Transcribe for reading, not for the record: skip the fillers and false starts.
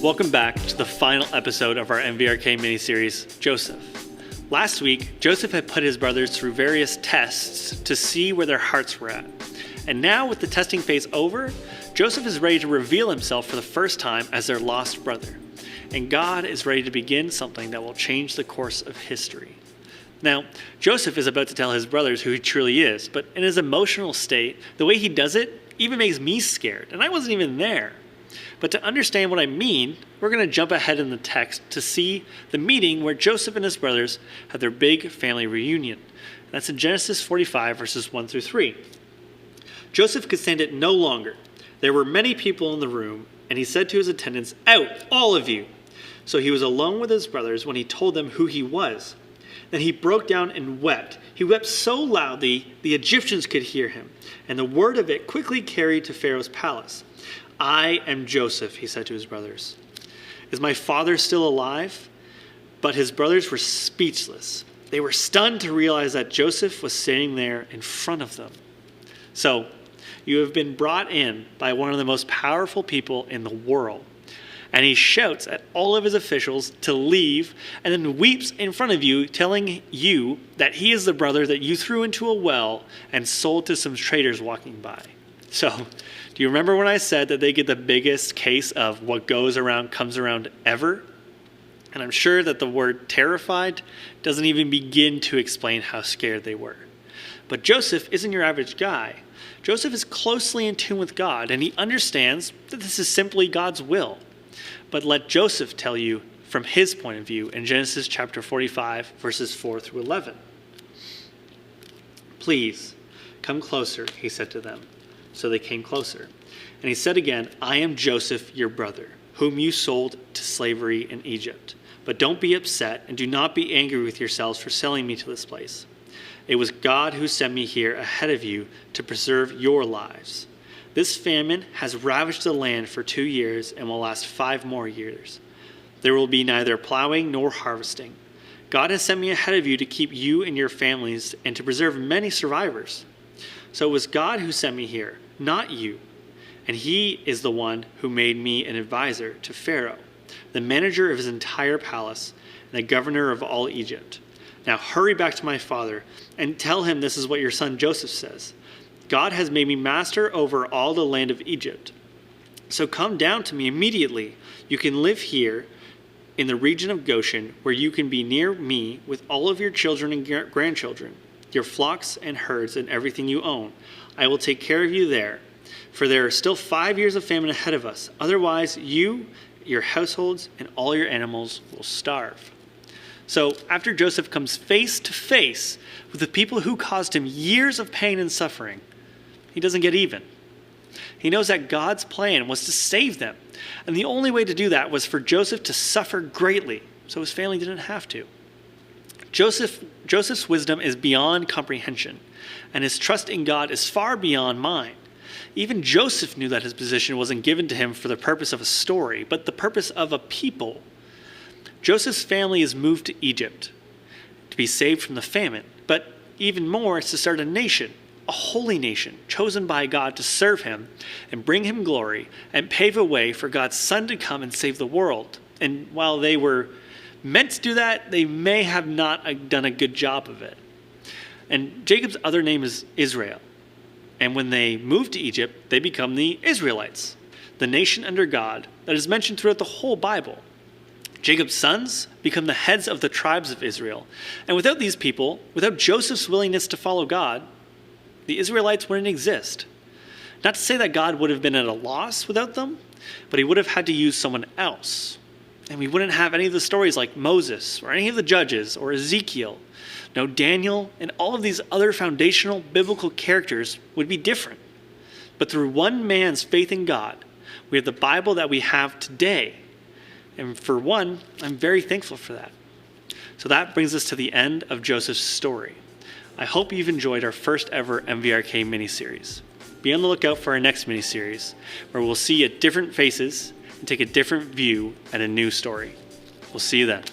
Welcome back to the final episode of our MVRK miniseries, Joseph. Last week, Joseph had put his brothers through various tests to see where their hearts were at. And now, with the testing phase over, Joseph is ready to reveal himself for the first time as their lost brother. And God is ready to begin something that will change the course of history. Now, Joseph is about to tell his brothers who he truly is, but in his emotional state, the way he does it even makes me scared, and I wasn't even there. But to understand what I mean, we're going to jump ahead in the text to see the meeting where Joseph and his brothers had their big family reunion. That's in Genesis 45, verses 1 through 3. Joseph could stand it no longer. There were many people in the room, and he said to his attendants, "Out, all of you!" So he was alone with his brothers when he told them who he was. Then he broke down and wept. He wept so loudly the Egyptians could hear him, and the word of it quickly carried to Pharaoh's palace. "I am Joseph," he said to his brothers. "Is my father still alive?" But his brothers were speechless. They were stunned to realize that Joseph was sitting there in front of them. So, you have been brought in by one of the most powerful people in the world. And he shouts at all of his officials to leave and then weeps in front of you, telling you that he is the brother that you threw into a well and sold to some traders walking by. So, do you remember when I said that they get the biggest case of what goes around comes around ever? And I'm sure that the word terrified doesn't even begin to explain how scared they were. But Joseph isn't your average guy. Joseph is closely in tune with God, and he understands that this is simply God's will. But let Joseph tell you from his point of view in Genesis chapter 45, verses 4 through 11. "Please, come closer," he said to them. So they came closer. And he said again, "I am Joseph, your brother, whom you sold to slavery in Egypt. But don't be upset and do not be angry with yourselves for selling me to this place. It was God who sent me here ahead of you to preserve your lives. This famine has ravaged the land for 2 years and will last 5 more years. There will be neither plowing nor harvesting. God has sent me ahead of you to keep you and your families and to preserve many survivors. So it was God who sent me here, not you. And he is the one who made me an advisor to Pharaoh, the manager of his entire palace, and the governor of all Egypt. Now hurry back to my father and tell him this is what your son Joseph says. God has made me master over all the land of Egypt. So come down to me immediately. You can live here in the region of Goshen, where you can be near me with all of your children and grandchildren, your flocks and herds and everything you own. I will take care of you there. For there are still 5 years of famine ahead of us. Otherwise, you, your households, and all your animals will starve." So after Joseph comes face to face with the people who caused him years of pain and suffering, he doesn't get even. He knows that God's plan was to save them. And the only way to do that was for Joseph to suffer greatly, so his family didn't have to. Joseph's wisdom is beyond comprehension, and his trust in God is far beyond mine. Even Joseph knew that his position wasn't given to him for the purpose of a story, but the purpose of a people. Joseph's family is moved to Egypt to be saved from the famine, but even more, it's to start a nation, a holy nation, chosen by God to serve him and bring him glory and pave a way for God's son to come and save the world. And while they were meant to do that, they may have not done a good job of it. And Jacob's other name is Israel. And when they move to Egypt, they become the Israelites, the nation under God that is mentioned throughout the whole Bible. Jacob's sons become the heads of the tribes of Israel. And without these people, without Joseph's willingness to follow God, the Israelites wouldn't exist. Not to say that God would have been at a loss without them, but he would have had to use someone else. And we wouldn't have any of the stories like Moses or any of the judges or Ezekiel. No, Daniel and all of these other foundational biblical characters would be different. But through one man's faith in God, we have the Bible that we have today. And for one, I'm very thankful for that. So that brings us to the end of Joseph's story. I hope you've enjoyed our first ever MVRK miniseries. Be on the lookout for our next miniseries, where we'll see different faces and take a different view at a new story. We'll see you then.